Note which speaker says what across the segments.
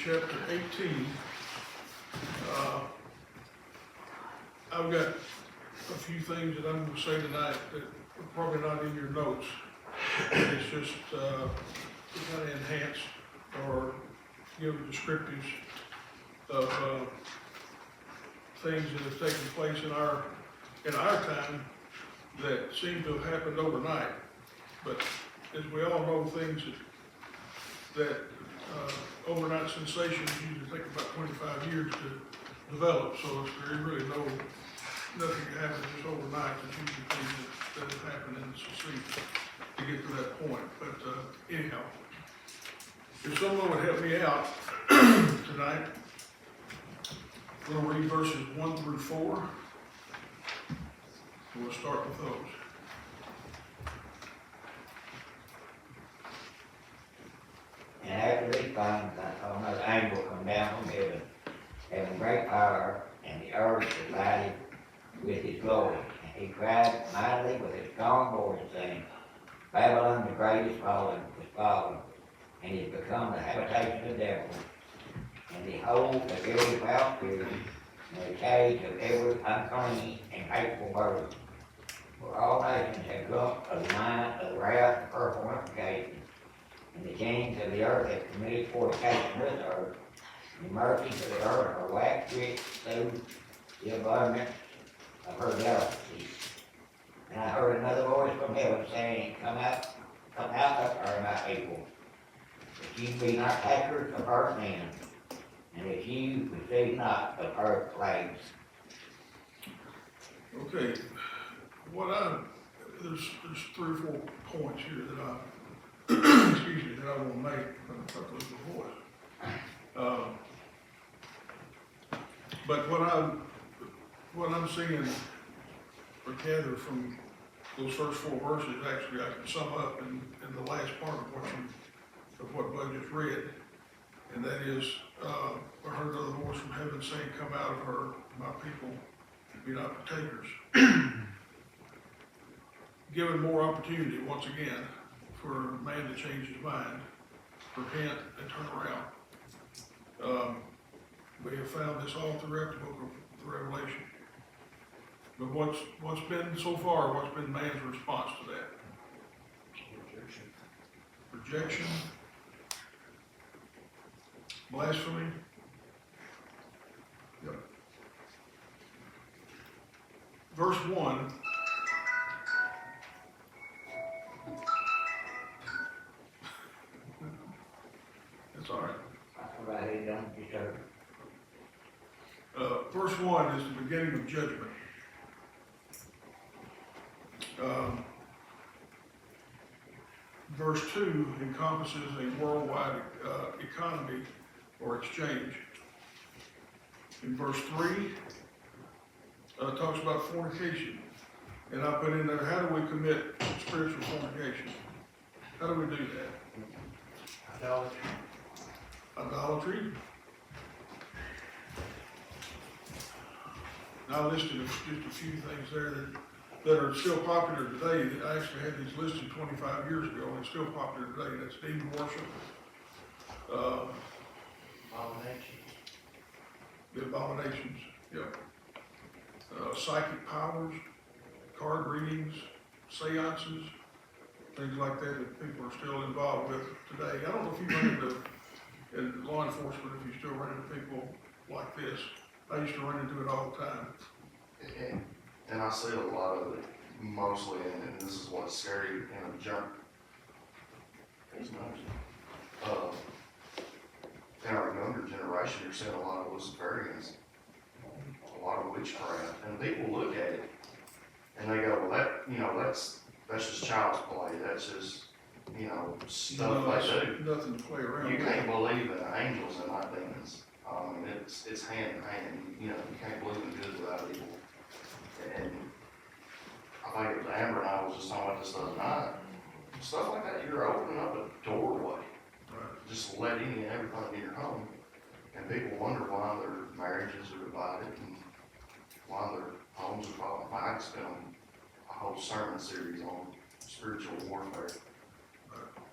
Speaker 1: chapter 18. I've got a few things that I'm gonna say tonight that are probably not in your notes. It's just, to kind of enhance or give descriptives of, things that have taken place in our time that seem to have happened overnight. But as we all know, things that overnight sensations usually take about 25 years to develop, so there's really nothing that happens just overnight. There's usually things that have happened in the succeed to get to that point. But anyhow, if someone would help me out tonight, I'm going to read verses 1 through 4. We'll start with those.
Speaker 2: And after these things, I saw another angel come down from heaven, having great power, and the earth was lighted with his glory. And he cried mightily with a strong voice, saying, Babylon the great is fallen, and is become the habitation of the devil, and the hold of every foul spirit, and the cage of every unclean and hateful bird. For all nations have drunk of the wine of the wrath of her fornication, and the kings of the earth have committed fornication with her. The mercies of the earth are waxed rich through the abundance of her delicacies. And I heard another voice from heaven saying, Come out of her, my people, that ye be not takers of her sins, and that ye receive not of her plagues.
Speaker 1: Okay, there's 3 or 4 points here that I, excuse me, that I want to make. I thought those were voice. But what I'm seeing or gather from those first 4 verses, actually I can sum up in the last part of what Bud just read. And that is, I heard another voice from heaven saying, Come out of her, my people, and be not partakers. Given more opportunity, once again, for man to change his mind, repent, and turn around. We have found this all throughout the book of the Revelation. But what's been so far, what's been man's response to that? Rejection. Blasphemy. Yep. Verse 1. That's all right.
Speaker 2: Right, don't disturb.
Speaker 1: Verse 1 is the beginning of judgment. Verse 2 encompasses a worldwide economy or exchange. In verse 3, talks about fornication. And I put in there, how do we commit spiritual fornication? How do we do that? Idolatry. I listed just a few things there that are still popular today. I actually had these listed 25 years ago, and it's still popular today. That's demon worship, the abominations, yep. Psychic powers, card readings, seances, things like that people are still involved with today. I don't know if you run into, in law enforcement, if you still run into people like this. I used to run into it all the time.
Speaker 3: And I see a lot of it, mostly, and this is what's scary in a jump. In our younger generation, you're seeing a lot of Luciferians, a lot of witchcraft, and people look at it and they go, well, that's just child's play. That's just, stuff they do.
Speaker 1: Nothing to play around
Speaker 3: You
Speaker 1: with.
Speaker 3: can't believe in angels and not demons. It's hand in hand. You can't believe in good without evil. And I think it was Amber and I was just talking about this the other night. Stuff like that, you're opening up a doorway.
Speaker 1: Right.
Speaker 3: Just let any and everything in your home. And people wonder why their marriages are divided and why their homes are falling apart. I could spend a whole sermon series on spiritual warfare.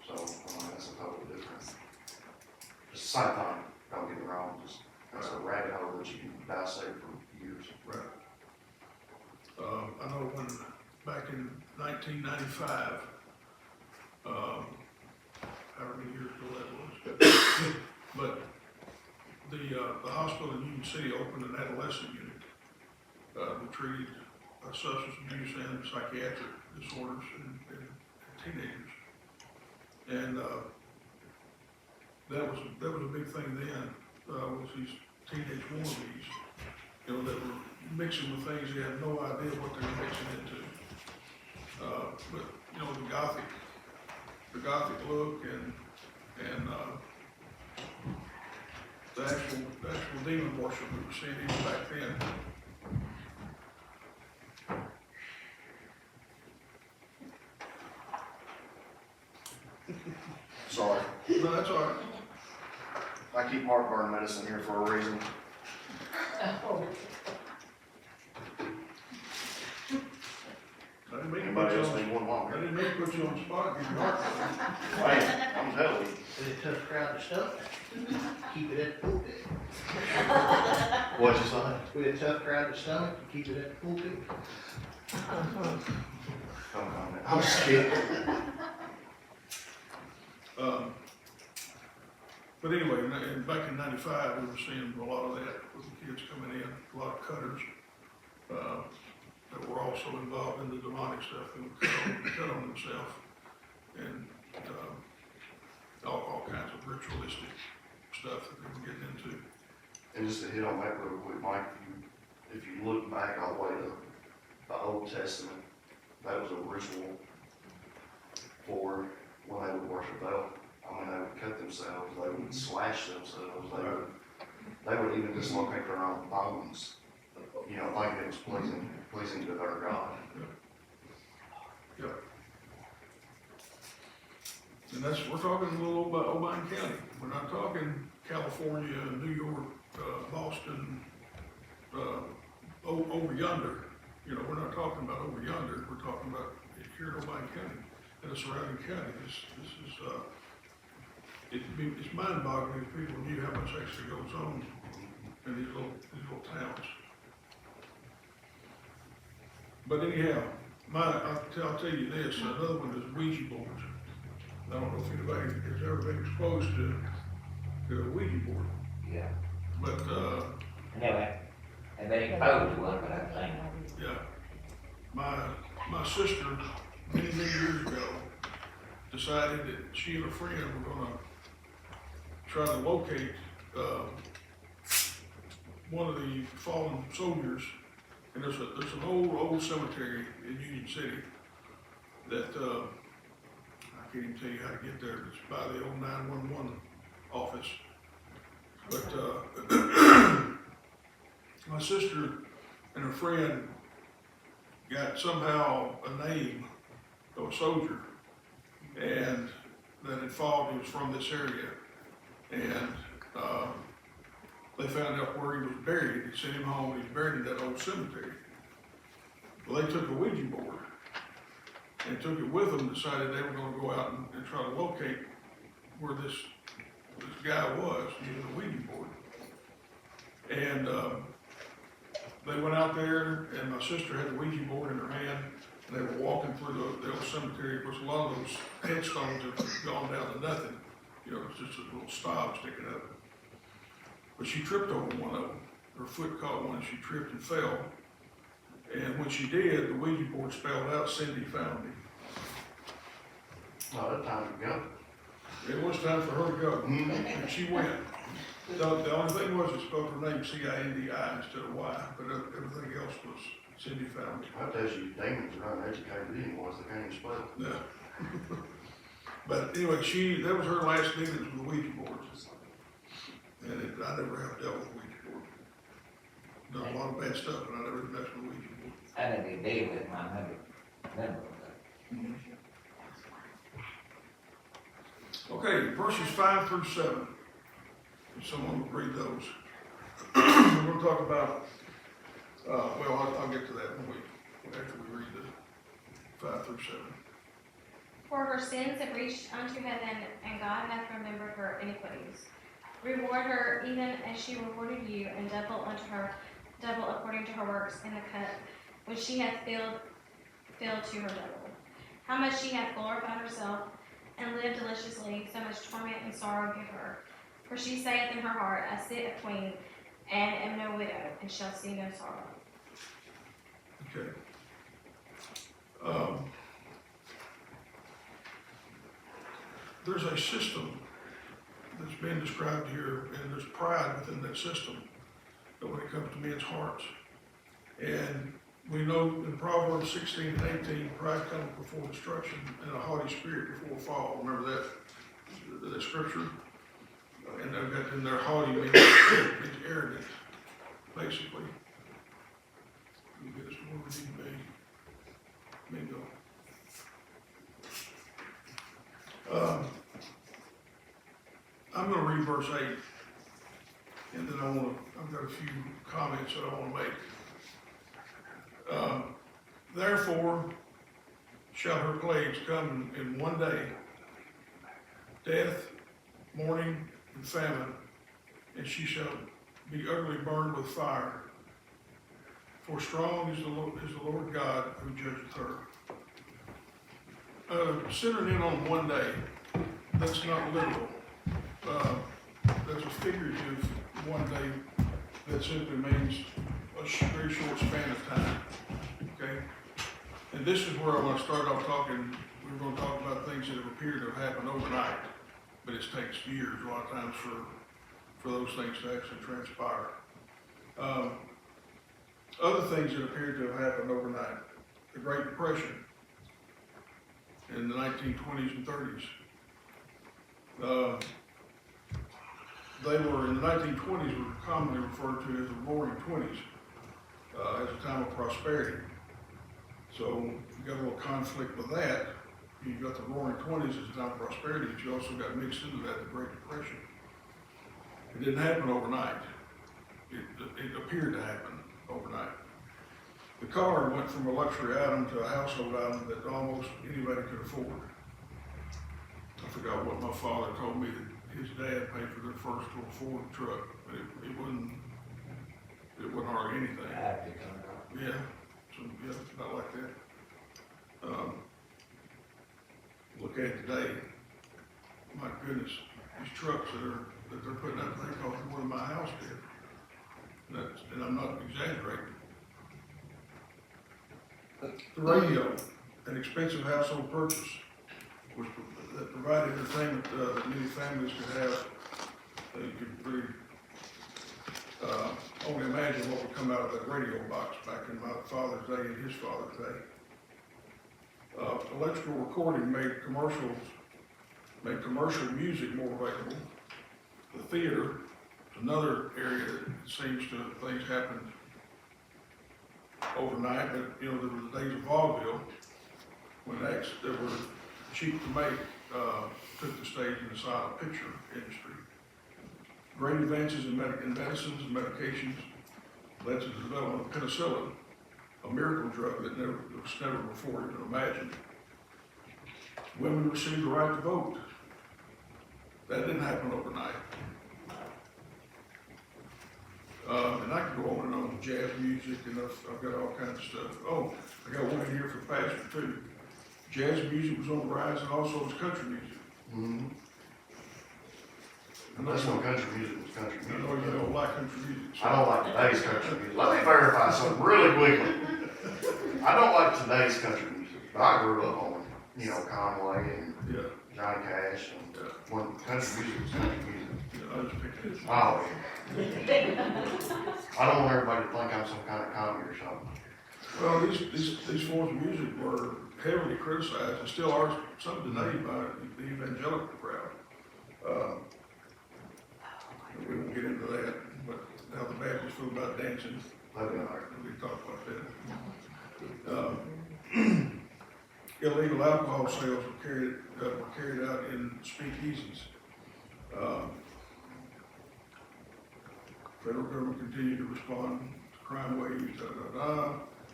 Speaker 3: So, that's a totally different. It's the same thing. don't get me wrong, just, it's a rabbit hole that you can dissect for years.
Speaker 1: Right. I know when, back in 1995, however many years ago that was, but the hospital in Union City opened an adolescent unit, that treated substance abuse and psychiatric disorders in teenagers. And, that was a big thing then, was these teenage wannabes, you know, that were mixing with things they had no idea what they were mixing into. But, you know, the gothic look and, the actual demon worship we were seeing even back then.
Speaker 3: Sorry,
Speaker 1: No, that's all right.
Speaker 3: I keep heartburn medicine here for a reason.
Speaker 1: I didn't mean to put
Speaker 3: Anybody
Speaker 1: you
Speaker 3: else
Speaker 1: on,
Speaker 3: need one
Speaker 1: I
Speaker 3: longer?
Speaker 1: didn't mean to put you on the spot, give you heart.
Speaker 3: Man, I'm telling you.
Speaker 4: With a tough crowd to stomach, keep it at the pulpit.
Speaker 3: What'd you say?
Speaker 4: With a tough crowd to stomach, you keep it at the pulpit.
Speaker 3: Don't comment. I'm just kidding.
Speaker 1: But anyway, back in 95, we were seeing a lot of that with the kids coming in, a lot of cutters, that were also involved in the demonic stuff and would cut on themselves. And, all kinds of ritualistic stuff that they were getting into.
Speaker 3: And just to hit on that real quick, Mike, if you look back all the way to the Old Testament, that was a ritual for when they would worship Baal. I mean, they would cut themselves, they would slash themselves, they would even dislocate their own bones, you know, thinking it was pleasing to their God.
Speaker 1: Yep. And we're talking a little about Obion County. We're not talking California, New York, Boston, over yonder. You know, we're not talking about over yonder, we're talking about here in Obion County and the surrounding county. This is, it's mind-boggling if people knew how much actually goes on in these little towns. But anyhow, I'll tell you this, another one is Ouija boards. I don't know if anybody has ever been exposed to a Ouija board,
Speaker 2: Yeah.
Speaker 1: but,
Speaker 2: I've been exposed to one, but I've seen it.
Speaker 1: yeah. My sister, many years ago, decided that she and a friend were gonna try to locate, one of the fallen soldiers. And there's an old cemetery in Union City that, I can't even tell you how to get there, it's by the old 911 office. But, my sister and her friend got somehow a name of a soldier, and that had fought, he was from this area, and, they found out where he was buried. They sent him home, and he's buried in that old cemetery. Well, they took a Ouija board and took it with them, decided they were gonna go out and try to locate where this guy was using a Ouija board. And, they went out there, and my sister had the Ouija board in her hand, and they were walking through the old cemetery. Of course, a lot of those headstones have gone down to nothing. You know, it's just a little stub sticking up. But she tripped over one of them. Her foot caught one, she tripped and fell. And when she did, the Ouija board spelled out, "Cindy found me."
Speaker 3: Oh, that time to go.
Speaker 1: It was time for her to go, and she went. The only thing was, it spelled her name Cindi instead of Y, but everything else was Cindy found me.
Speaker 3: That tells you demons are uneducated anyways, they can't even spell.
Speaker 1: Yeah. But anyway, that was her last dealings with the Ouija boards. And I never have dealt with a Ouija board. Done a lot of bad stuff, but I never messed with a Ouija board.
Speaker 2: I never deal with my member.
Speaker 1: Okay, verses 5 through 7. If someone would read those. We're gonna talk about, I'll get to that after we read the 5 through 7.
Speaker 5: For her sins have reached unto heaven, and God hath remembered her iniquities. Reward her even as she rewarded you, and double unto her, double according to her works in the cup which she hath filled to her double. How much she hath glorified herself and lived deliciously, so much torment and sorrow give her. For she saith in her heart, I sit a queen, and am no widow, and shall see no sorrow.
Speaker 1: Okay. There's a system that's being described here, and there's pride within that system, that when it comes to men's hearts. And we know in Proverbs 16 and 18, pride comes before destruction, and a haughty spirit before a fall. Remember that scripture? And they've got in their haughty means arrogant, basically. Let me get us where we need to be. Bingo. I'm gonna read verse 8, and then I've got a few comments that I wanna make. Therefore shall her plagues come in one day, death, mourning, and famine, and she shall be utterly burned with fire. For strong is the Lord God who judgeth her. Centering in on one day, that's not literal. That's a figurative one day that simply means a very short span of time, okay? And this is where I want to start off talking. We're going to talk about things that have appeared to have happened overnight, but it takes years a lot of times for those things to actually transpire. Other things that appear to have happened overnight, the Great Depression in the 1920s and 30s. They were, in the 1920s, were commonly referred to as the Roaring Twenties, as a time of prosperity. So you got a little conflict with that. You've got the Roaring Twenties as a time of prosperity, but you also got mixed into that the Great Depression. It didn't happen overnight. It appeared to happen overnight. The car went from a luxury item to a household item that almost anybody could afford. I forgot what my father told me that his dad paid for their first little Ford truck, but it wasn't hardly anything. Yeah, so, yeah, not like that. Look at it today, my goodness, these trucks that they're putting out, they cost more than my house did. And I'm not exaggerating. The radio, an expensive household purchase, that provided entertainment that many families could have. You could really only imagine what would come out of that radio box back in my father's day and his father's day. Electrical recording made commercial music more available. The theater, another area that seems to things happened overnight, but there were the days of vaudeville when acts that were cheap to make took the stage in the silent picture industry. Great advances in medicines and medications led to the development of penicillin, a miracle drug that was never before even imagined. Women received the right to vote. That didn't happen overnight. And I could go on and on, jazz music, and I've got all kinds of stuff. Oh, I got one in here for the pastor too. Jazz music was on the rise, and also was country music.
Speaker 3: Mm-hmm. And that's when country music was country
Speaker 1: I know
Speaker 3: music.
Speaker 1: you don't like country music. So.
Speaker 3: I don't like today's country music. Let me verify something really quickly. I don't like today's country music, but I grew up on, Conway and
Speaker 1: Yeah,
Speaker 3: Johnny Cash, and when country music was country music.
Speaker 1: yeah, I just picked it.
Speaker 3: Oh, I don't want everybody to think I'm some kind of commie or something.
Speaker 1: Well, these forms of music were heavily criticized and still are some today by the evangelical crowd. We won't get into that, but how the Baptists feel about dancing, we can talk about that. Illegal alcohol sales were carried out in speakeasies. Federal government continued to respond to crime waves.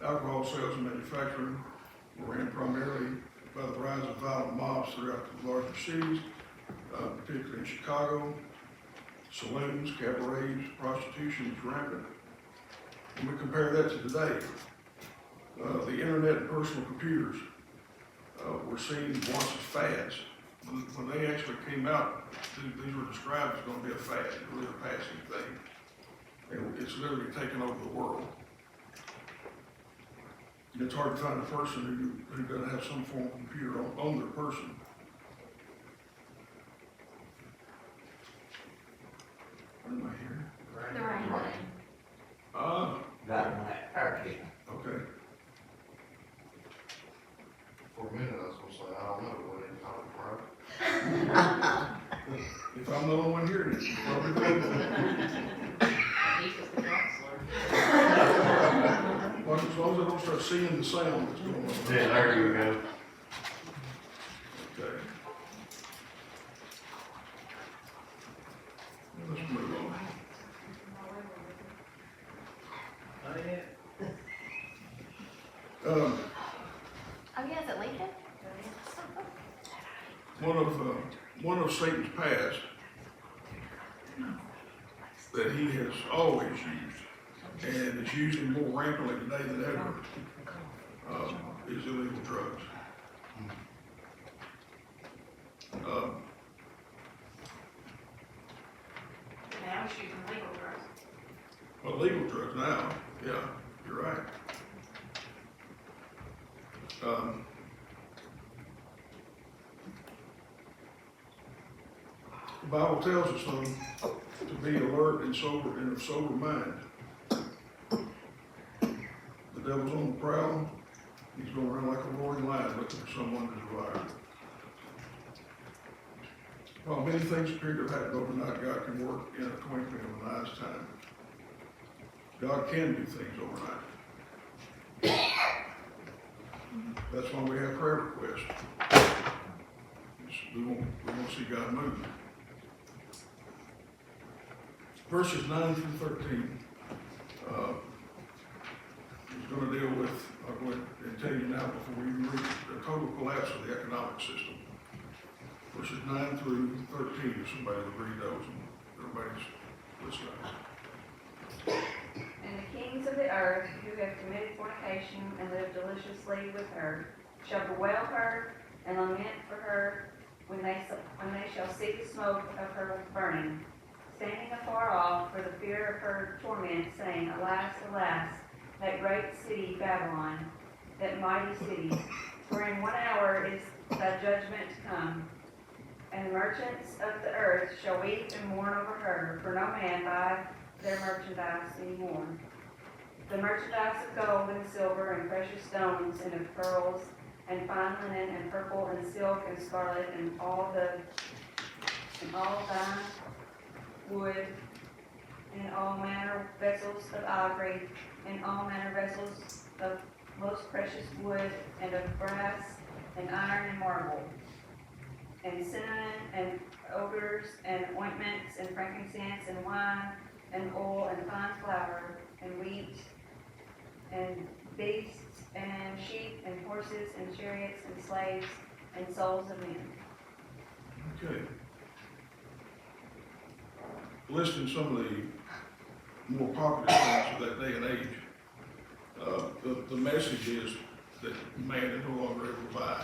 Speaker 1: Alcohol sales and manufacturing were ran primarily by the rise of violent mobs throughout the larger cities, particularly in Chicago, saloons, cabarets, prostitution is rampant. And we compare that to today. The internet and personal computers were seen once as fads. When they actually came out, these were described as gonna be a fad, really a passing thing. And it's literally taken over the world. It's hard to find a person who doesn't have some form of computer on their person. What am I hearing?
Speaker 5: The rain.
Speaker 2: Got my turkey.
Speaker 1: Okay.
Speaker 3: For a minute, I was gonna say, I don't know, what it called, right?
Speaker 1: If I'm the only one hearing it, you probably will.
Speaker 4: He was the counselor.
Speaker 1: Well, as long as I don't start seeing the sound that's going on.
Speaker 3: Yeah, there you go.
Speaker 1: Okay. Let's move on.
Speaker 4: Oh, yeah.
Speaker 5: Oh, yeah, is it Lincoln?
Speaker 1: One of Satan's past that he has always used, and is using more rampantly today than ever, is illegal drugs.
Speaker 5: Now she's using legal drugs.
Speaker 1: Well, legal drugs now, yeah, you're right. The Bible tells us though, to be alert and sober, and of sober mind. The devil's on the prowl, he's going around like a roaring lion looking for someone to devour. While many things appear to have happened overnight, God can work in a twinkling of an eye's time. God can do things overnight. That's why we have prayer requests. We want to see God move. Verses 9 through 13 is going to deal with, I'll go ahead and tell you now before we even read the total collapse of the economic system. Verses 9 through 13, if somebody would read those, and everybody's listening.
Speaker 6: And the kings of the earth who have committed fornication and lived deliciously with her shall bewail her and lament for her when they shall see the smoke of her burning, standing afar off for the fear of her torment, saying, Alas, alas, that great city Babylon, that mighty city, for in 1 hour is thy judgment to come. And the merchants of the earth shall weep and mourn over her, for no man buy their merchandise anymore. The merchandise of gold and silver and precious stones and of pearls and fine linen and purple and silk and scarlet and all fine wood and all manner vessels of ivory and all manner vessels of most precious wood and of brass and iron and marble and cinnamon and odors and ointments and frankincense and wine and oil and fine flour and wheat and beasts and sheep and horses and chariots and slaves and souls of men.
Speaker 1: Okay. Listing some of the more popular things of that day and age. The message is that man is no longer able to buy,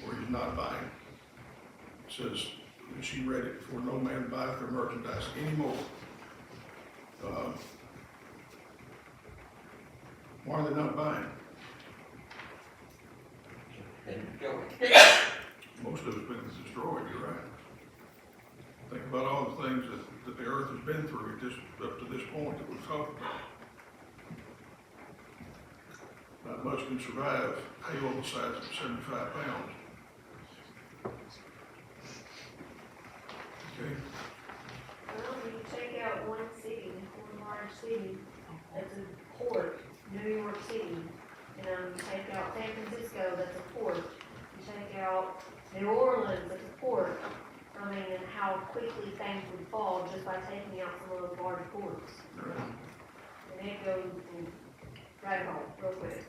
Speaker 1: or he's not buying. It says, and she read it, for no man buyeth their merchandise anymore. Why are they not buying? Most of it's been destroyed, you're right. Think about all the things that the earth has been through up to this point that we've talked about. Not much can survive hail the size of 75 pounds. Okay,
Speaker 6: Well, when you take out one city, one large city, that's a port, New York City. You take out San Francisco, that's a port. You take out New Orleans, that's a port. I mean, and how quickly things would fall just by taking out some of those large ports. And it goes in rabbit hole real quick.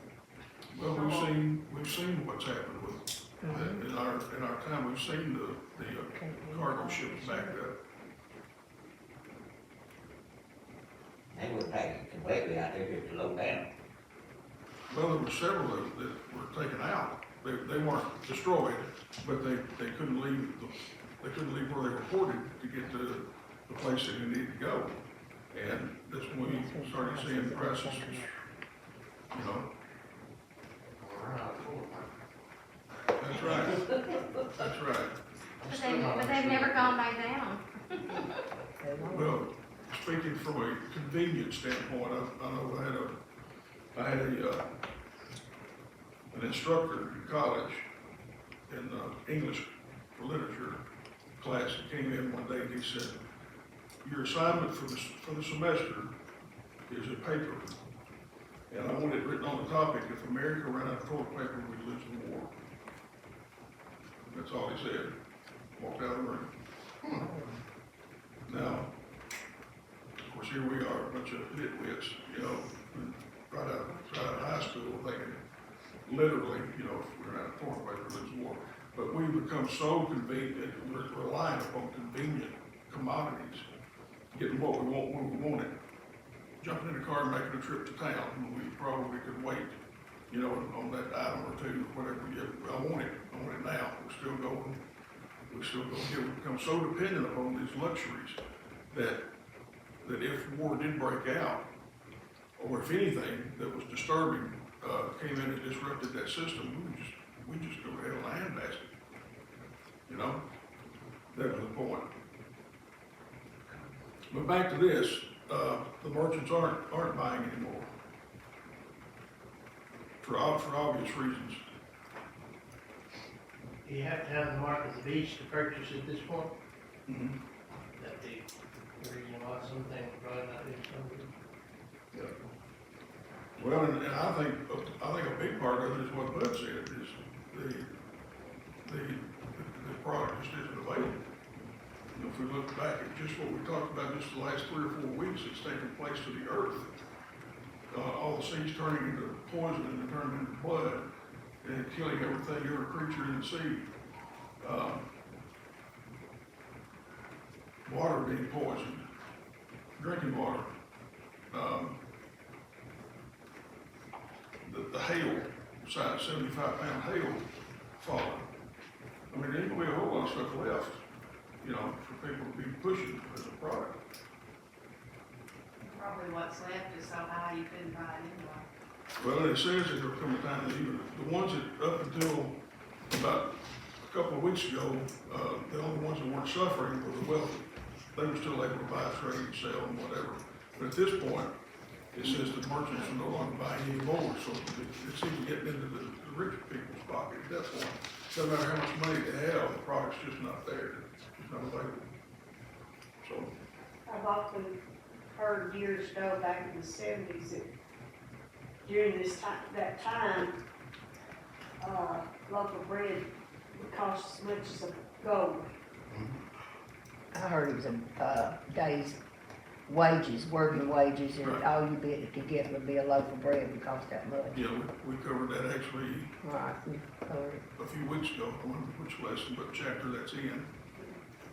Speaker 1: well, we've seen what's happened with, in our time, we've seen the cargo ships backed up.
Speaker 2: They wouldn't take it completely out there just to low down.
Speaker 1: Well, there were several that were taken out. They weren't destroyed, but they couldn't leave, they couldn't leave where they reported to get to the place that they needed to go. And that's when we started seeing prices, you know, that's right, that's right.
Speaker 5: But they've never gone back down.
Speaker 1: Well, speaking from a convenience standpoint, I know I had an instructor in college in English literature class that came in one day and he said, your assignment for the semester is a paper. And I want it written on the topic, if America ran out of toilet paper, we'd lose the war. That's all he said. Walked out of the room. Now, of course, here we are, a bunch of nitwits, you know, right out of high school thinking, literally, you know, if we're out of toilet paper, lose the war. But we become so convenient, we're relying upon convenient commodities, getting what we want when we want it. Jumping in the car and making a trip to town, when we probably could wait, you know, on that item or two, whatever, I want it now, we're still going, we become so dependent upon these luxuries that if war did break out, or if anything that was disturbing, came in and disrupted that system, we just go to hell in a handbasket. You know, that was the point. But back to this, the merchants aren't buying anymore. For obvious reasons.
Speaker 4: You have to have the mark of the beast to purchase at this point.
Speaker 1: Mm-hmm.
Speaker 4: That the reason why some things probably not being sold.
Speaker 1: Well, and I think a big part of it is what Bud said, is the product just isn't available. You know, if we look back at just what we talked about just the last 3 or 4 weeks, it's taken place to the earth. All the seas turning into poison and turning into blood and killing everything, every creature in the sea. Water being poisoned, drinking water. The hail, size 75-pound hail falling. I mean, there ain't gonna be a whole lot of stuff left, you know, for people to be pushing as a product.
Speaker 7: Probably what's left is so high you couldn't buy it anyway.
Speaker 1: Well, it says that there'll come a time that even the ones that up until about a couple of weeks ago, the only ones that weren't suffering were the wealthy. They were still able to buy, trade, sell, and whatever. But at this point, it says that merchants are no longer buying anymore, so it's even getting into the rich people's pocket at that point. No matter how much money they have, the product's just not there, it's not available. So,
Speaker 8: I've often heard years ago, back in the 70s, that during this time, local bread would cost as much as a gold.
Speaker 9: I heard it was a day's wages, working wages, and
Speaker 1: Right.
Speaker 9: all you could get would be a loaf of bread would cost that much.
Speaker 1: yeah, we covered that actually
Speaker 9: Right, we covered it.
Speaker 1: a few weeks ago, I don't remember which lesson, what chapter that's in.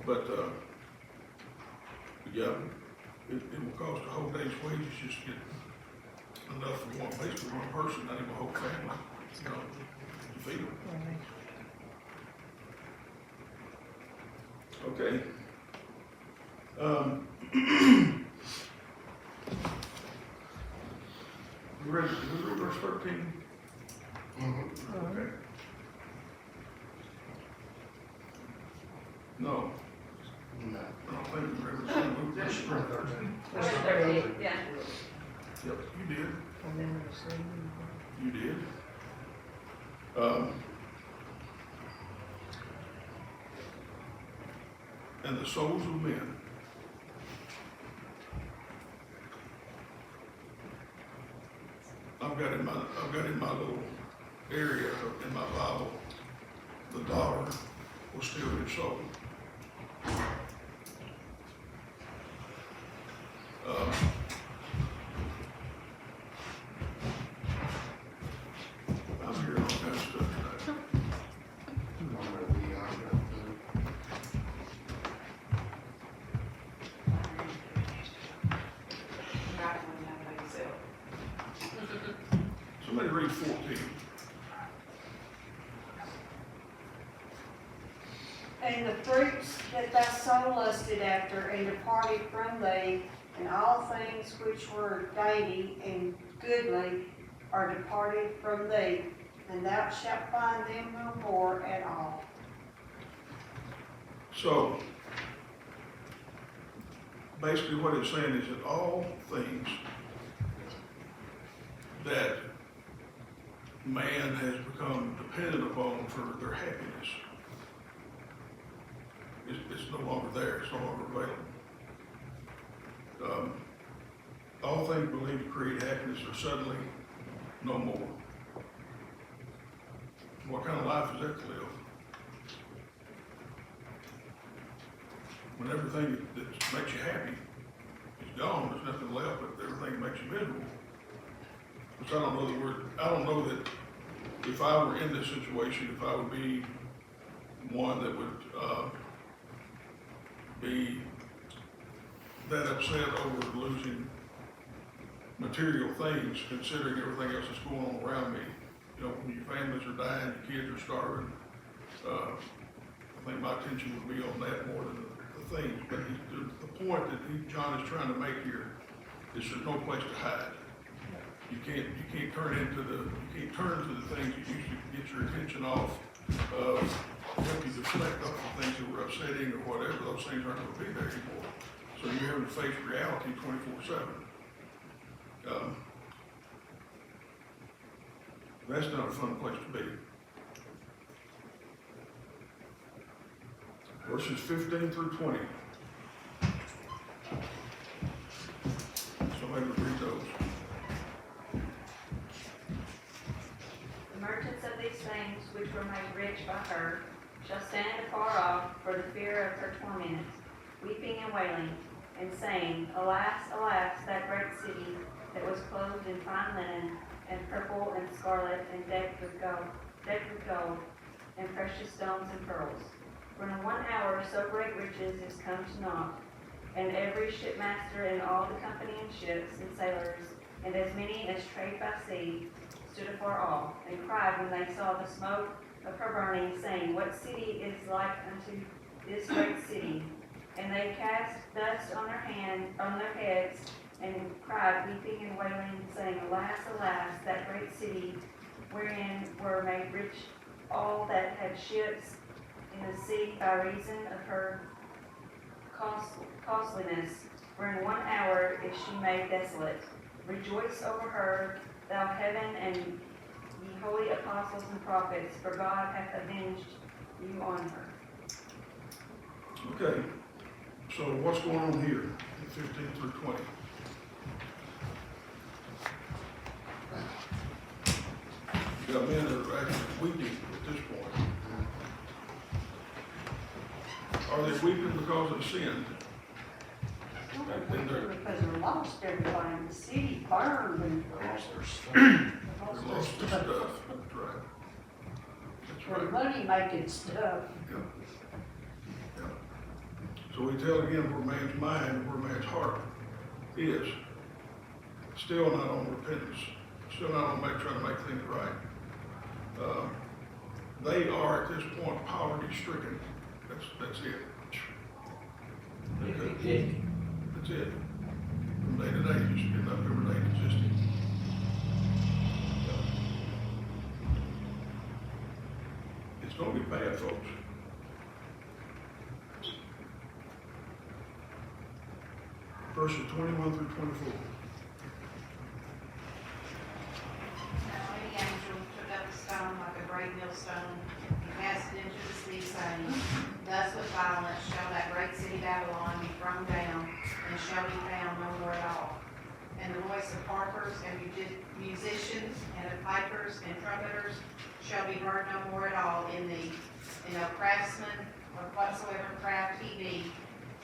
Speaker 1: But, yeah, it will cost a whole day's wages just to get enough for one, basically one person, not even a whole family, you know, to feed them. Okay. We read verse 13? Okay. No,
Speaker 3: No.
Speaker 1: I don't think we read it.
Speaker 3: That's spring 13.
Speaker 6: Yeah.
Speaker 1: Yep, you did,
Speaker 9: And then we'll see.
Speaker 1: you did. And the souls of men. I've got in my little area in my Bible, the daughter will steal your soul. I'm hearing all kinds of stuff tonight.
Speaker 8: And the fruits that thy soul lusted after, and departed from thee, and all things which were dainty and goodly are departed from thee, and thou shalt find them no more at all.
Speaker 1: So, basically what it's saying is that all things that man has become dependent upon for their happiness, it's no longer there, it's no longer available. All things believed to create happiness are suddenly no more. What kind of life is that to live? When everything that makes you happy is gone, there's nothing left but everything that makes you miserable. Which I don't know that if I were in this situation, if I would be one that would, be that upset over losing material things, considering everything else that's going on around me. You know, when your families are dying, your kids are starving, I think my attention would be on that more than the things. But the point that John is trying to make here is there's no place to hide. You can't turn to the things that used to get your attention off, help you deflect off the things that were upsetting or whatever. Those things aren't going to be there anymore. So you're having to face reality 24/7. That's not a fun place to be. Verses 15 through 20. Somebody would read those.
Speaker 6: The merchants of these things which were made rich by her shall stand afar off for the fear of her torment, weeping and wailing, and saying, Alas, alas, that great city that was clothed in fine linen, and purple and scarlet, and decked with gold, and precious stones and pearls. For in 1 hour so great riches is come to naught, and every shipmaster and all the company in ships and sailors, and as many as trade by sea, stood afar off, and cried when they saw the smoke of her burning, saying, What city is like unto this great city? And they cast dust on their heads, and cried, weeping and wailing, saying, Alas, alas, that great city, wherein were made rich all that had ships in the sea by reason of her costliness. For in 1 hour is she made desolate. Rejoice over her, thou heaven, and ye holy apostles and prophets, for God hath avenged you on her.
Speaker 1: Okay, so what's going on here in 15 through 20? You got men that are actually weeping at this point. Are they weeping because of sin?
Speaker 8: Because they lost everybody in the city, burned, and
Speaker 3: They lost their stuff.
Speaker 1: They lost their stuff. That's right. That's
Speaker 8: their
Speaker 1: right.
Speaker 8: money-making stuff.
Speaker 1: Yeah. Yeah. So we tell again where man's mind, where man's heart is. Still not on repentance. Still not on trying to make things right. They are at this point poverty stricken. That's it. That's it. From day to day, just getting up every day and existing. It's gonna be bad, folks. Verses 21 through 24.
Speaker 7: Now the angel took up a stone like a great millstone, and cast it into the sea, saying, Thus with violence shall that great city Babylon be thrown down, and shall be found no more at all. And the voice of harpers and musicians, and of pipers and trumpeters shall be heard no more at all in thee. And no craftsman, or whatsoever craft he be,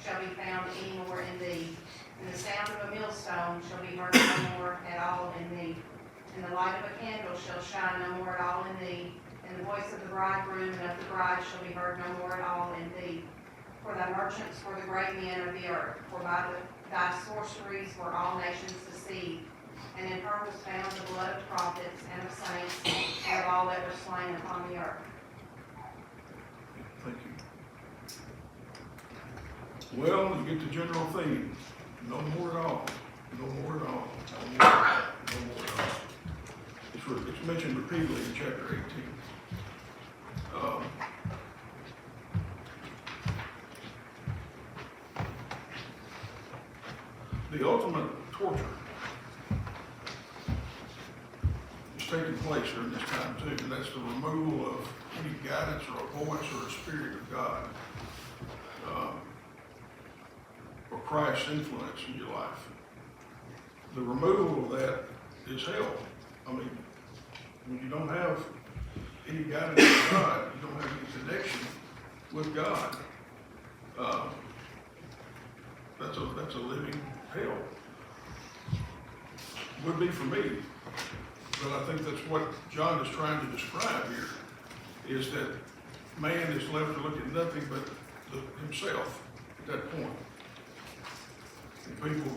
Speaker 7: shall be found any more in thee. And the sound of a millstone shall be heard no more at all in thee. And the light of a candle shall shine no more at all in thee. And the voice of the bridegroom and of the bride shall be heard no more at all in thee. For thy merchants were the great men of the earth, for by thy sorceries were all nations deceived. And in her was found the blood of prophets and of saints, and of all that were slain upon the earth.
Speaker 1: Thank you. Well, you get the general theme, no more at all, no more at all, no more at all, no more at all. It's mentioned repeatedly in chapter 18. The ultimate torture is taking place during this time too, and that's the removal of any guidance or a voice or a spirit of God, or Christ's influence in your life. The removal of that is hell. I mean, when you don't have any guidance from God, you don't have any connection with God, that's a living hell. Would be for me, but I think that's what John is trying to describe here, is that man is left to look at nothing but himself at that point. And people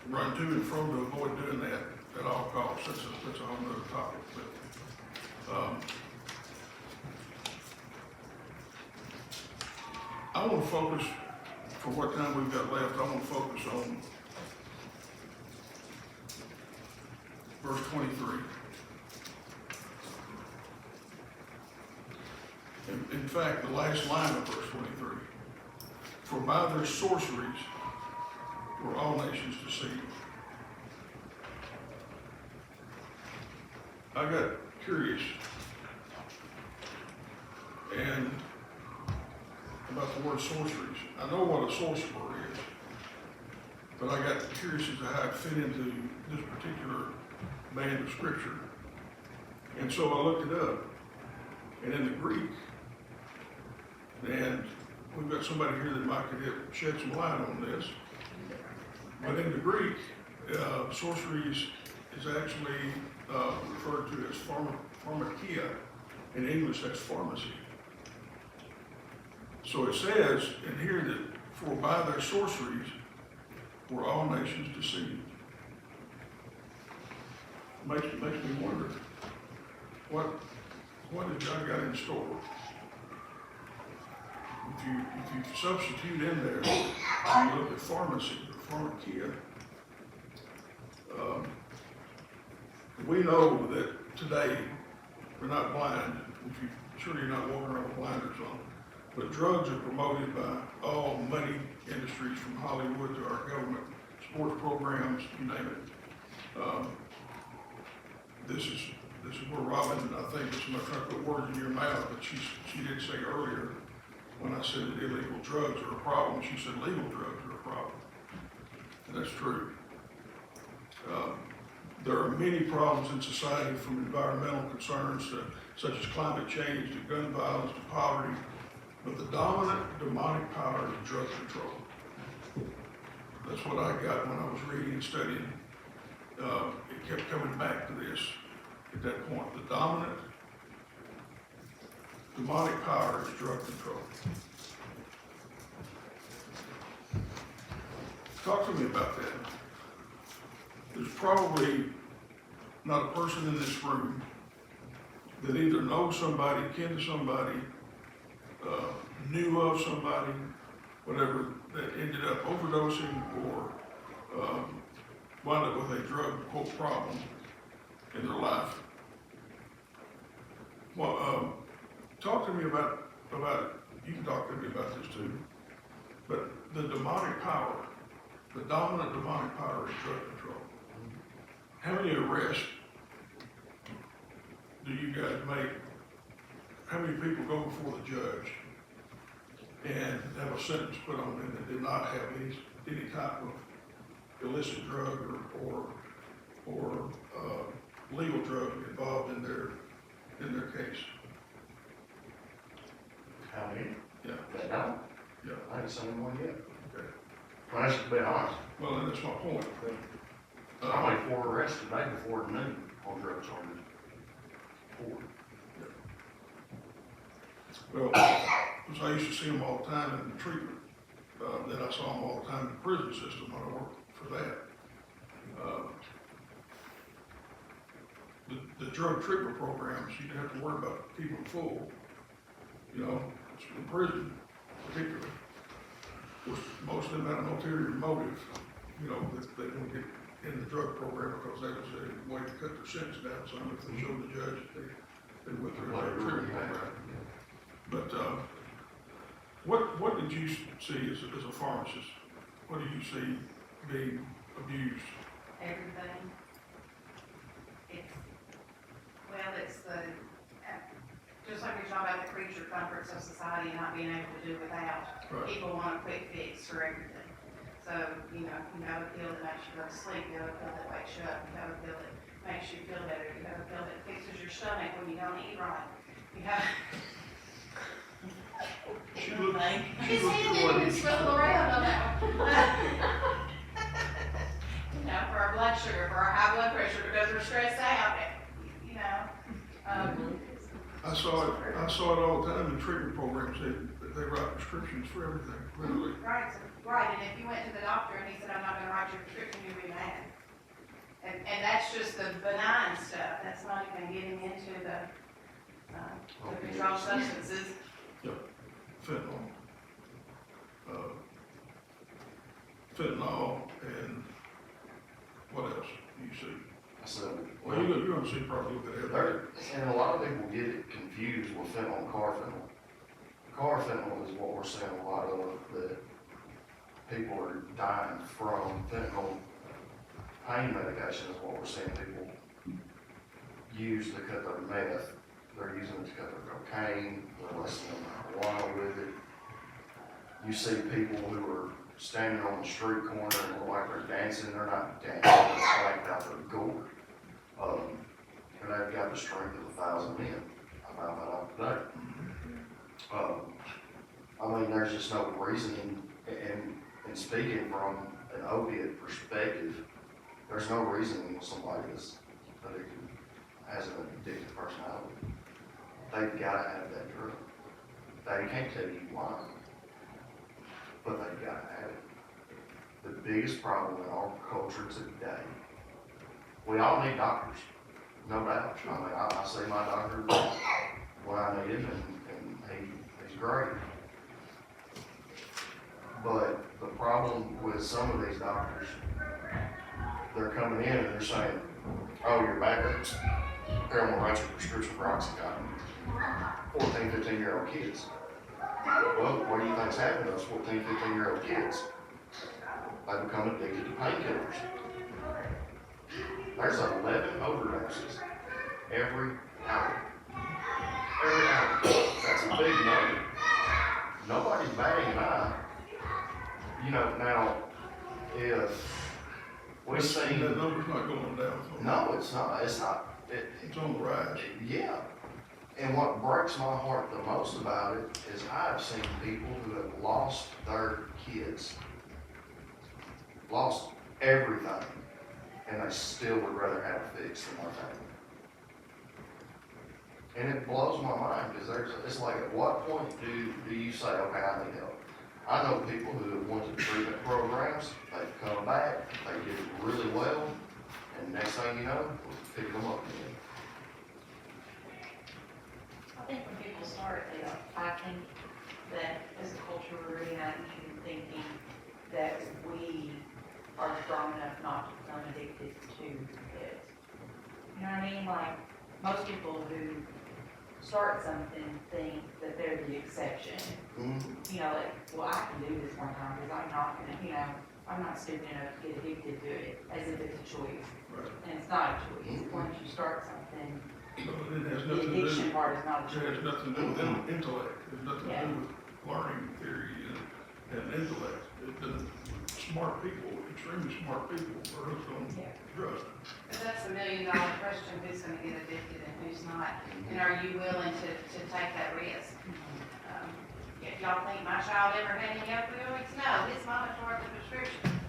Speaker 1: run to and fro to avoid doing that at all costs. That's a whole nother topic, but, I want to focus, for what time we've got left, I want to focus on verse 23. In fact, the last line of verse 23. For by their sorceries were all nations deceived. I got curious and about the word sorceries. I know what a sorcerer is, but I got curious as to how it fit into this particular band of scripture. And so I looked it up. And in the Greek, and we've got somebody here that might could shed some light on this, but in the Greek, sorcery is actually referred to as pharmakia. In English, that's pharmacy. So it says in here that for by their sorceries were all nations deceived. Makes me wonder, what has God got in store? If you substitute in there, you look at pharmacy, or pharmakia, we know that today we're not blind. Surely you're not walking around with blinders on. But drugs are promoted by all money industries, from Hollywood to our government, sports programs, you name it. This is where Robin, I think, is not trying to put words in your mouth, but she did say earlier, when I said that illegal drugs are a problem, she said legal drugs are a problem. And that's true. There are many problems in society, from environmental concerns such as climate change to gun violence to poverty. But the dominant demonic power is drug control. That's what I got when I was reading and studying. It kept coming back to this at that point. The dominant demonic power is drug control. Talk to me about that. There's probably not a person in this room that either knows somebody, kin to somebody, knew of somebody, whatever, that ended up overdosing or wound up with a drug quote problem in their life. Well, talk to me about, you can talk to me about this too, but the demonic power, the dominant demonic power is drug control. How many arrests do you guys make? How many people go before the judge and have a sentence put on them that did not have any type of illicit drug or legal drug involved in their case?
Speaker 3: How many?
Speaker 1: Yeah.
Speaker 3: That don't?
Speaker 1: Yeah.
Speaker 3: I haven't seen one yet.
Speaker 1: Okay.
Speaker 3: Well, that's to be honest.
Speaker 1: Well, and that's my point.
Speaker 3: I made 4 arrests today before noon on drug charges. 4.
Speaker 1: Well, because I used to see them all the time in the treatment. Then I saw them all the time in the prison system when I worked for that. The drug treatment programs, you didn't have to worry about keeping them full. You know, in prison, particularly, was most of them had an ulterior motive, you know, that they want to get in the drug program because that was a way to cut their sentence down some if they showed the judge that they went through a treatment program. But, what did you see as a pharmacist? What do you see being abused?
Speaker 7: Everything. It's the, just like you're talking about the creature comforts of society and not being able to do without.
Speaker 1: Right.
Speaker 7: People want a quick fix for everything. So, you know, you have a pill that makes you go to sleep, you have a pill that wakes you up, you have a pill that makes you feel better, you have a pill that fixes your stomach when you don't eat right. You have.
Speaker 1: She looked,
Speaker 7: His hand didn't even swivel around on that one. You know, for our blood sugar, for our high blood pressure, because we're stressed out, you know.
Speaker 1: I saw it all the time in treatment programs, they write prescriptions for everything, literally.
Speaker 7: Right, and if you went to the doctor and he said, I'm not gonna write your prescription, you'd be mad. And that's just the benign stuff, that's not even getting into the controlled substances.
Speaker 1: Fentanyl. Fentanyl and what else do you see?
Speaker 3: So,
Speaker 1: Well, you're gonna see probably look at everything.
Speaker 3: and a lot of people get it confused with fentanyl and carfentanil. Carfentanil is what we're seeing a lot of, that people are dying from. Fentanyl pain medication is what we're seeing people use to cut their meth. They're using it to cut their cocaine, they're listening to marijuana with it. You see people who are standing on the street corner and look like they're dancing, they're not dancing, they're blacked out their gourd. And they've got the strength of 1,000 men. I found that out today. I mean, there's just no reason, and speaking from an opiate perspective, there's no reason when somebody is addicted, has an addictive personality. They've gotta have that drug. They can't tell you why, but they've gotta have it. The biggest problem in our culture today, we all need doctors, no doubt. I mean, I see my doctor when I need him, and he's great. But the problem with some of these doctors, they're coming in and they're saying, oh, your back hurts. Here, I'm gonna write you a prescription for Oxycontin. 14, 15-year-old kids. Well, what do you think's happening to those 14, 15-year-old kids? They become addicted to painkillers. There's 11 overdoses every hour. Every hour. That's a big number. Nobody's batting an eye. You know, now, if we see.
Speaker 1: That number's not going down.
Speaker 3: No, it's not. It's not.
Speaker 1: It's on the rise.
Speaker 3: Yeah. And what breaks my heart the most about it is I've seen people who have lost their kids, lost everything, and they still would rather have a fix than their family. And it blows my mind, because it's like, at what point do you say, okay, I need help? I know people who have went to treatment programs, they've come back, they did really well, and next thing you know, we're picking them up again.
Speaker 10: I think when people start, I think that as a culture, we're really not even thinking that we are strong enough not to become addicted to it. You know what I mean? Like, most people who start something think that they're the exception. You know, like, well, I can do this one time because I'm not gonna, you know, I'm not stupid enough to get addicted to it, as if it's a choice.
Speaker 1: Right.
Speaker 10: And it's not a choice. Once you start something,
Speaker 1: But it has
Speaker 10: the
Speaker 1: nothing to do,
Speaker 10: addiction part is not a
Speaker 1: it
Speaker 10: choice.
Speaker 1: has nothing to do with intellect, it has nothing to
Speaker 10: Yeah.
Speaker 1: do with learning theory and intellect. Smart people, extremely smart people are hooked on
Speaker 10: Yeah.
Speaker 1: drugs.
Speaker 7: But that's the $1 million question, who's gonna get addicted and who's not? And are you willing to take that risk? If y'all think my child ever had any opioids, no, his mama tore up the prescription.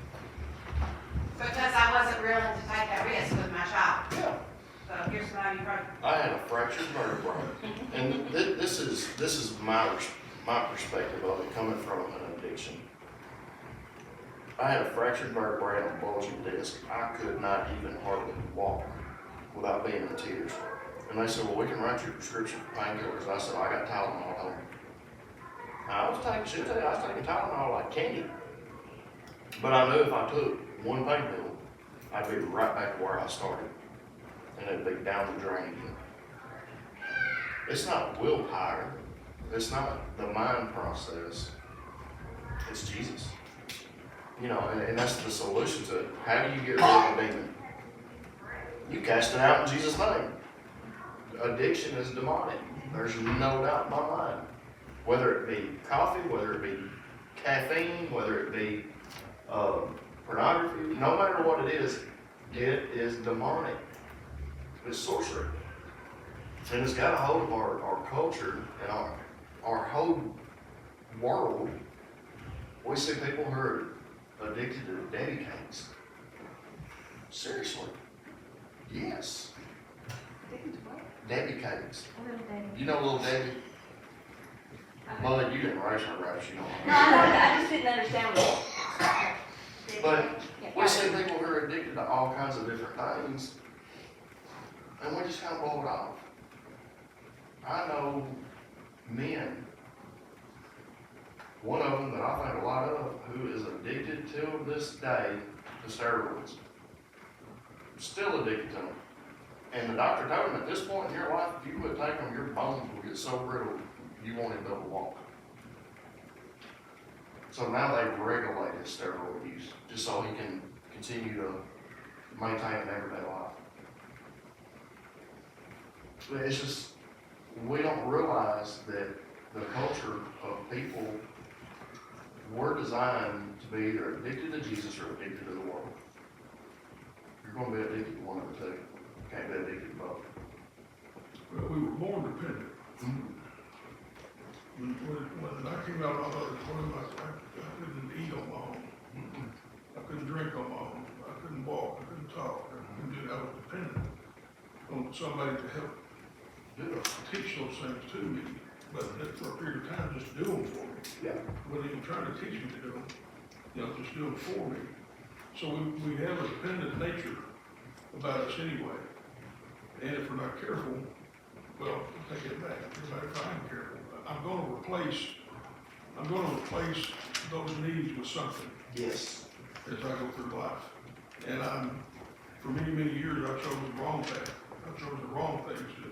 Speaker 7: Because I wasn't willing to take that risk with my child.
Speaker 3: Yeah.
Speaker 7: So here's my ibuprofen.
Speaker 3: I had a fractured vertebrae, and this is my perspective of it coming from an addiction. I had a fractured vertebrae and a bulging disc. I could not even hardly walk without being in tears. And they said, well, we can write you a prescription for painkillers. I said, I got Tylenol at home. I was taking Tylenol like candy. But I knew if I took one pain pill, I'd be right back to where I started. And it'd be down the drain again. It's not willpower. It's not the mind process. It's Jesus. You know, and that's the solution to it. How do you get rid of a demon? You cast it out in Jesus' name. Addiction is demonic. There's no doubt in my mind. Whether it be coffee, whether it be caffeine, whether it be pornography, no matter what it is demonic. It's sorcery. And it's got a hold of our culture and our whole world. We see people who are addicted to daddy cakes. Seriously. Yes. Debbie cakes.
Speaker 5: A little baby.
Speaker 3: You know little Debbie? Mother, you didn't raise her right, you know.
Speaker 6: No, I just didn't understand what.
Speaker 3: But we see people who are addicted to all kinds of different things, and we just kind of blow it off. I know men, one of them that I think a lot of, who is addicted to this day to steroids. Still addicted to them. And the doctor told him at this point in your life, if you would take them, your bones will get so brittle, you won't even be able to walk. So now they've regulated steroid use, just so he can continue to maintain an everyday life. But it's just, we don't realize that the culture of people, we're designed to be either addicted to Jesus or addicted to the world. You're going to be addicted to one of the two. You can't be addicted to both.
Speaker 1: Well, we were born dependent. When I came out of the womb, I couldn't eat on my own. I couldn't drink on my own. I couldn't walk. I couldn't talk. I was dependent on somebody to help teach those things to me. But for a period of time, just do them for me.
Speaker 3: Yeah.
Speaker 1: Wasn't even trying to teach me to do them. Just do them for me. So we have a dependent nature about us anyway. And if we're not careful, well, I'll take it back. If I am careful, I'm going to replace those needs with something
Speaker 3: Yes.
Speaker 1: as I go through life. And for many, many years, I chose the wrong path. I chose the wrong things to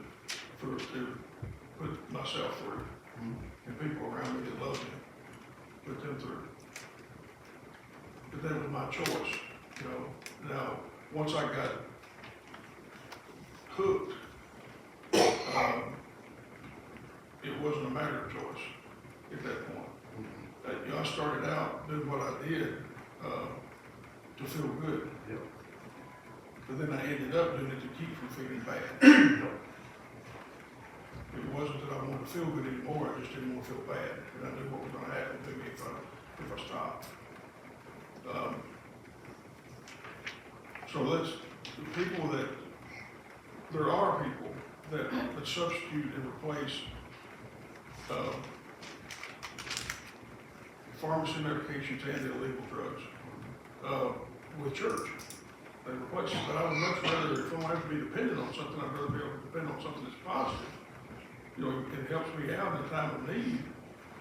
Speaker 1: put myself through. And people around me that love me, put them through. But that was my choice, Now, once I got hooked, it wasn't a matter of choice at that point. I started out doing what I did to feel good.
Speaker 3: Yep.
Speaker 1: But then I ended up doing it to keep from feeling bad. It wasn't that I wanted to feel good anymore, I just didn't want to feel bad. And I knew what was going to happen to me if I stopped. So there are people that substitute and replace pharmacy medications and illegal drugs with church. They replace it, but I would much rather, if I don't have to be dependent on something, I'd rather be able to depend on something that's positive. It helps me out in a time of need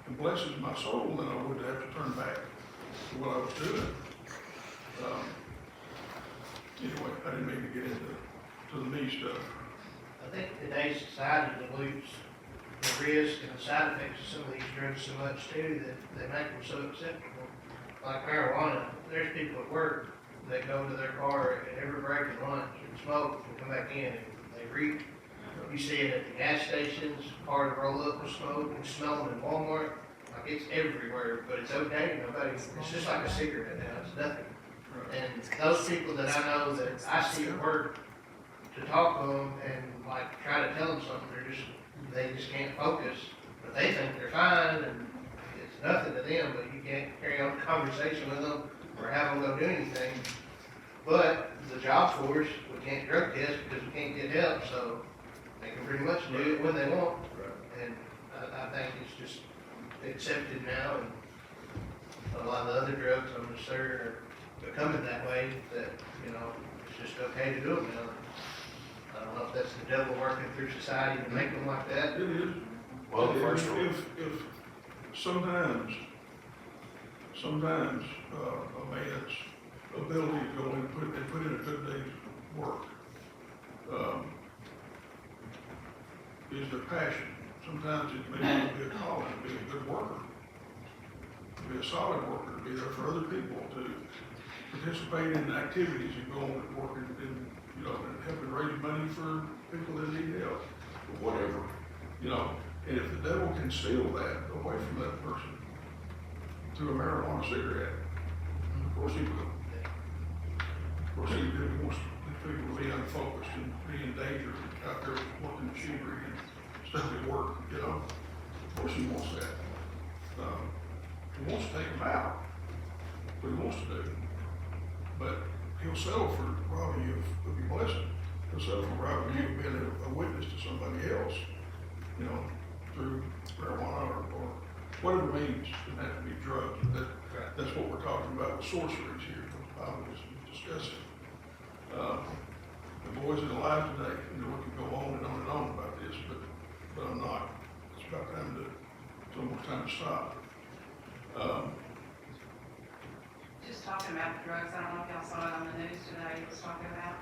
Speaker 1: and blesses my soul than I would to have to turn back to what I was doing. Anyway, I didn't mean to get into the me stuff.
Speaker 4: I think today's society dilutes the risk and the side effects of some of these drugs so much too, that they make them so acceptable. Like marijuana, there's people at work that go to their car at every break and lunch and smoke and come back in and they reek. You see it at the gas stations, cars roll up with smoke and smell them in Walmart. Like it's everywhere, but it's okay. It's just like a cigarette now, it's nothing. And those people that I know that I see at work, to talk to them and like try to tell them something, they just can't focus. But they think they're fine and it's nothing to them, but you can't carry on a conversation with them or have them go do anything. But the job force, we can't drug test because we can't get help, so they can pretty much do it when they want. And I think it's just accepted now, and a lot of the other drugs, I'm sure, are becoming that way, that, it's just okay to do them now. I don't know if that's the devil working through society to make them like that.
Speaker 1: It is.
Speaker 3: Well, the first
Speaker 1: if sometimes, a man's ability to go and put in a good day's work, is their passion. Sometimes it may not be a calling, to be a good worker, to be a solid worker, to be there for other people, to participate in activities and go and work in, you know, and helping raise money for people that need help, or whatever, you know. And if the devil can steal that away from that person through a marijuana cigarette, of course he will. Of course he wants people to be unfocused and be in danger out there working machinery and stuff at work, you know. Of course he wants that. He wants to take them out, what he wants to do. But he'll settle for robbing you of your blessing. He'll settle for robbing you of being a witness to somebody else, you know, through marijuana or whatever means. It doesn't have to be drugs, but that's what we're talking about with sorceries here, what the Bible is discussing. The boys that are alive today, you know, we could go on and on about this, but I'm not. It's about time it's almost time to stop.
Speaker 7: Just talking about the drugs, I don't know if y'all saw it on the news today, it was talking about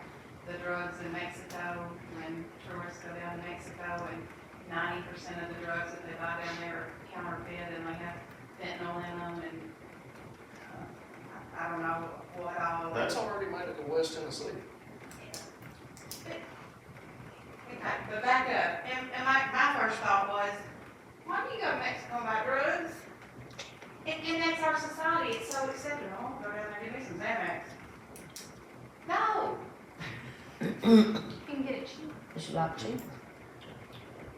Speaker 7: the drugs in Mexico, when tourists go down to Mexico, and 90% of the drugs that they buy down there are counterfeit, and they have fentanyl in them, and I don't know what all.
Speaker 3: That's already made it to West Tennessee.
Speaker 7: Okay, but back up, and my first thought was, why do you go to Mexico and buy drugs? And that's our society, it's so acceptable, go down there, give me some Xanax. No,
Speaker 5: You can get it cheap.
Speaker 9: It's a lot cheaper.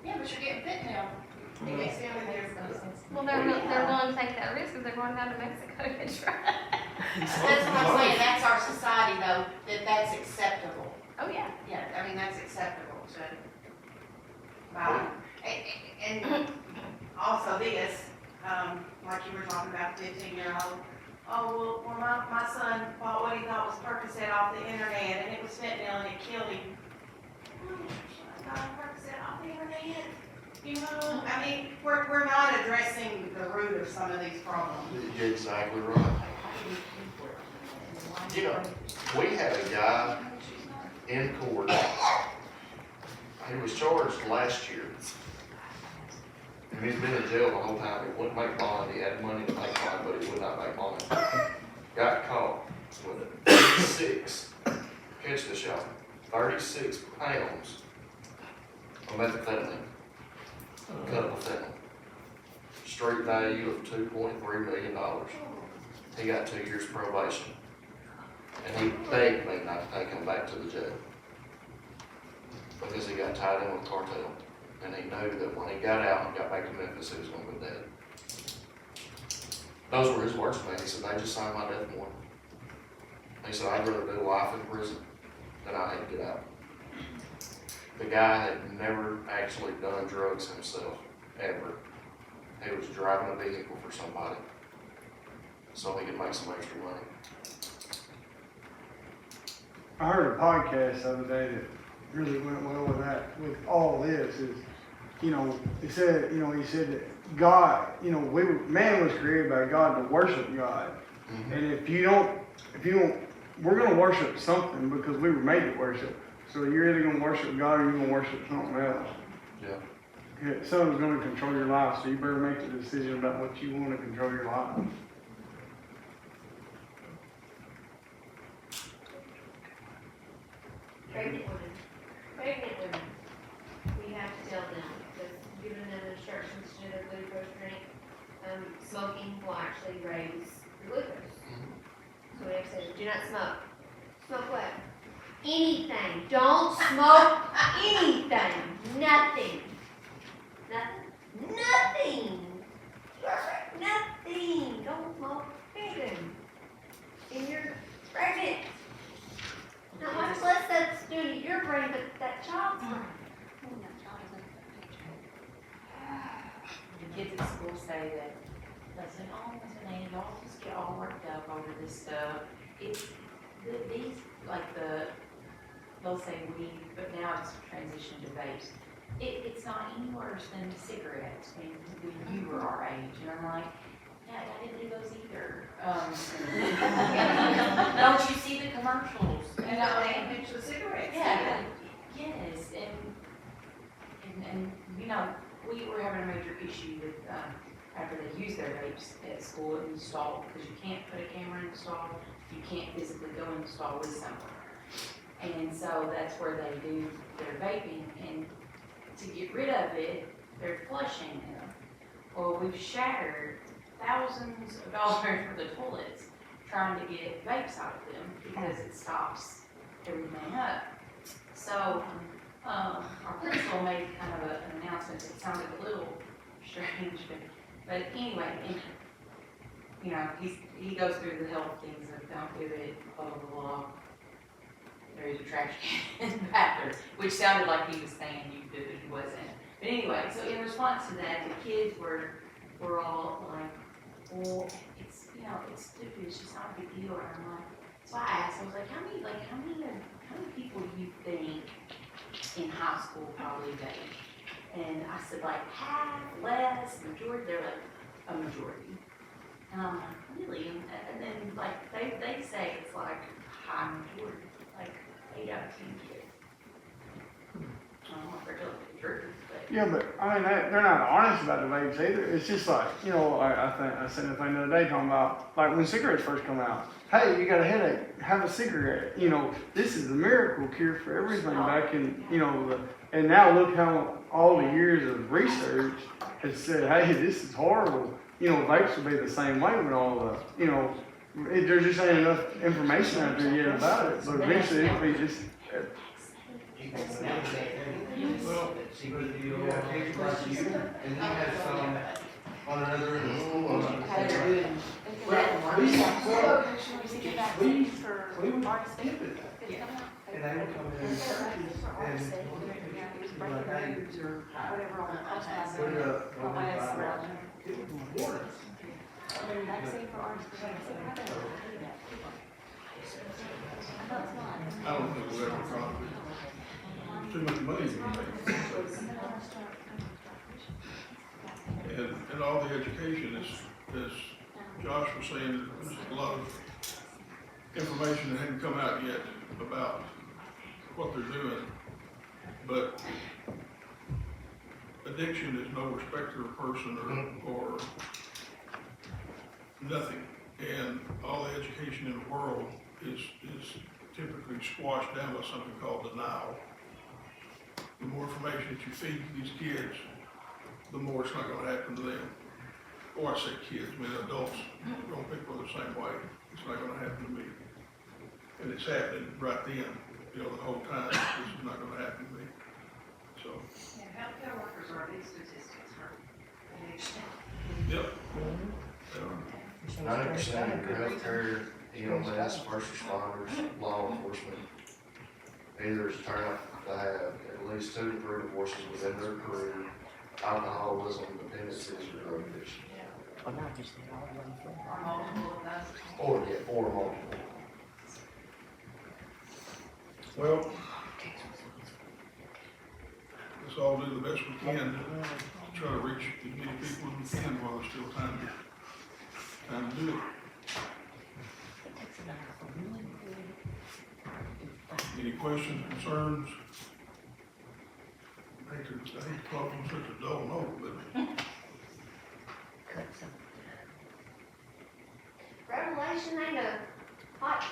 Speaker 7: yeah, but you're getting fentanyl. You get some of their.
Speaker 5: Well, they're willing to take that risk because they're going down to Mexico to get drugs.
Speaker 7: That's what I'm saying, that's our society though, that's acceptable.
Speaker 5: Oh, yeah.
Speaker 7: Yeah, I mean, that's acceptable to buy. And also this, like you were talking about, 15-year-old. Oh, well, my son bought what he thought was Percocet off the internet, and it was fentanyl, and it killed him. I got Percocet off the internet. You know, I mean, we're not addressing the root of some of these problems.
Speaker 3: You're exactly right. You know, we had a guy in court. He was charged last year. And he's been in jail the whole time. He wouldn't make bond. He had money to make bond, but he would not make bond. Got caught with 36, catch this y'all, 36 pounds of methamphetamine, cut of fentanyl. Street value of $2.3 million. He got 2 years probation. And he begged me not to take him back to the jail. Because he got tied in with cartel. And he knew that when he got out and got back to Memphis, he was gonna be dead. Those were his words to me. He said, they just signed my death warrant. He said, I'd rather do life in prison than I had to get out. The guy had never actually done drugs himself, ever. He was driving a vehicle for somebody so he could make some extra money.
Speaker 11: I heard a podcast the other day that really went well with that, with all this is, he said that God, man was created by God to worship God.
Speaker 3: Mm-hmm.
Speaker 11: And if you don't, we're gonna worship something because we were made to worship. So you're either gonna worship God or you're gonna worship something else.
Speaker 3: Yeah.
Speaker 11: Something's gonna control your life, so you better make the decision about what you wanna control your life.
Speaker 12: Pregnant women, we have to tell them, because giving them instructions to do their glucose drink, smoking will actually raise your glucose. So we have to say, do not smoke. Smoke what? Anything. Don't smoke anything. Nothing. Nothing. Nothing. Nothing. Don't smoke anything. And you're pregnant. Not much less that's doing to your brain, but that child's brain.
Speaker 10: The kids at school say that, they say, oh, Miss Annie, y'all just get all worked up over this stuff. It's, these, like they'll say weed, but now it's transitioned to vapes. It's not any worse than cigarettes when you were our age, and I'm like, yeah, I didn't do those either. Don't you see the commercials?
Speaker 7: And they mentioned the cigarettes.
Speaker 10: Yeah, yes, and, you know, we were having a major issue with, after they use their vapes at school and install, because you can't put a camera in the stall, you can't physically go in the stall with someone. And so that's where they do their vaping, and to get rid of it, they're flushing them. Well, we've shattered thousands of dollars for the toilets trying to get vapes out of them because it stops everything up. So, our principal made kind of an announcement that sounded a little strange, but anyway, and, you know, he goes through the health things of don't do it, blah, blah, blah. There is a trash can in the bathroom, which sounded like he was saying you did it, he wasn't. But anyway, so in response to that, the kids were all like, well, it's, you know, it's stupid, it's just not a big deal. And I'm like, so I asked, I was like, how many people do you think in high school probably vape? And I said like half, less, majority, they're like a majority. And I'm like, really? And then like, they say it's like high majority, like 8 out of 10 kids. I don't know if they're telling the truth, but.
Speaker 11: Yeah, but I mean, they're not honest about the vapes either. It's just like, you know, I seen a thing the other day talking about, like when cigarettes first come out. Hey, you got a headache, have a cigarette. You know, this is the miracle cure for everything back in, you know, and now look how all the years of research has said, hey, this is horrible. You know, vapes will be the same way with all the, you know, there just ain't enough information out there yet about it. But eventually it'll be just,
Speaker 1: Well,
Speaker 3: And he had some on another end of the school.
Speaker 13: We would skip it. And they would come in and like, hey, it would warn us.
Speaker 1: I don't think we'll ever accomplish it. Too much money to be made. And all the education as Josh was saying, there's a lot of information that hadn't come out yet about what they're doing. But addiction is no respecter of person or nothing. And all the education in the world is typically squashed down by something called denial. The more information that you feed these kids, the more it's not gonna happen to them. Or I say kids, I mean adults, grown people are the same way. It's not gonna happen to me. And it's happening right then, you know, the whole time. This is not gonna happen to me. So,
Speaker 7: Yeah, healthcare workers are big statistics for addiction.
Speaker 1: yep.
Speaker 3: 90% of your healthcare, EMS, first responders, law enforcement, either is turned out to have at least 2 to 3 divorces within their career, alcoholism, dependencies, or drug addiction.
Speaker 9: Well, not just the all one thing.
Speaker 7: Or multiple of those.
Speaker 3: Or multiple.
Speaker 1: Well, let's all do the best we can to try to reach as many people as we can while there's still time to do it. Any questions, concerns? I hate to talk on such a dull note, but
Speaker 9: Cut some.
Speaker 12: Revelation ain't a hot,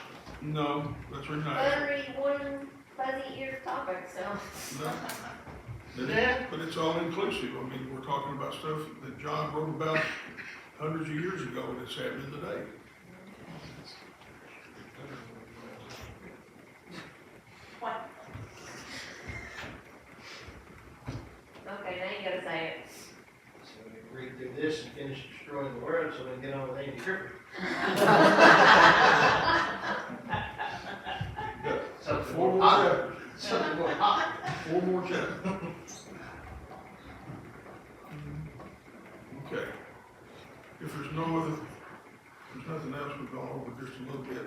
Speaker 1: no, that's really nice.
Speaker 12: buttery, one fuzzy ear topic, so.
Speaker 1: No. But it's all inclusive. I mean, we're talking about stuff that John wrote about hundreds of years ago and it's happening today.
Speaker 12: Okay, now you gotta say it.
Speaker 4: So we read through this and finish destroying the world so we can get on with Andy Griffith. Something
Speaker 1: Four
Speaker 4: more
Speaker 1: more
Speaker 4: hot.
Speaker 1: chapters.
Speaker 4: Something more hot.
Speaker 1: 4 more chapters. Okay. If there's nothing else, we've gone over just a little bit.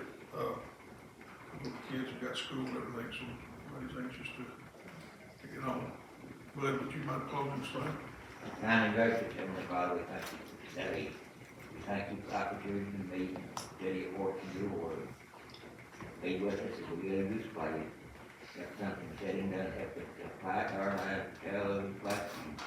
Speaker 1: The kids have got school and everything, so everybody's anxious to get home. Glenn, would you mind closing this thing?
Speaker 2: County Director, Heavenly Father, we thank you for today. We thank you for the opportunity to meet and study according to your word. Be with us as we go to this place. If something said and done, help us to apply to our lives, tell others like you.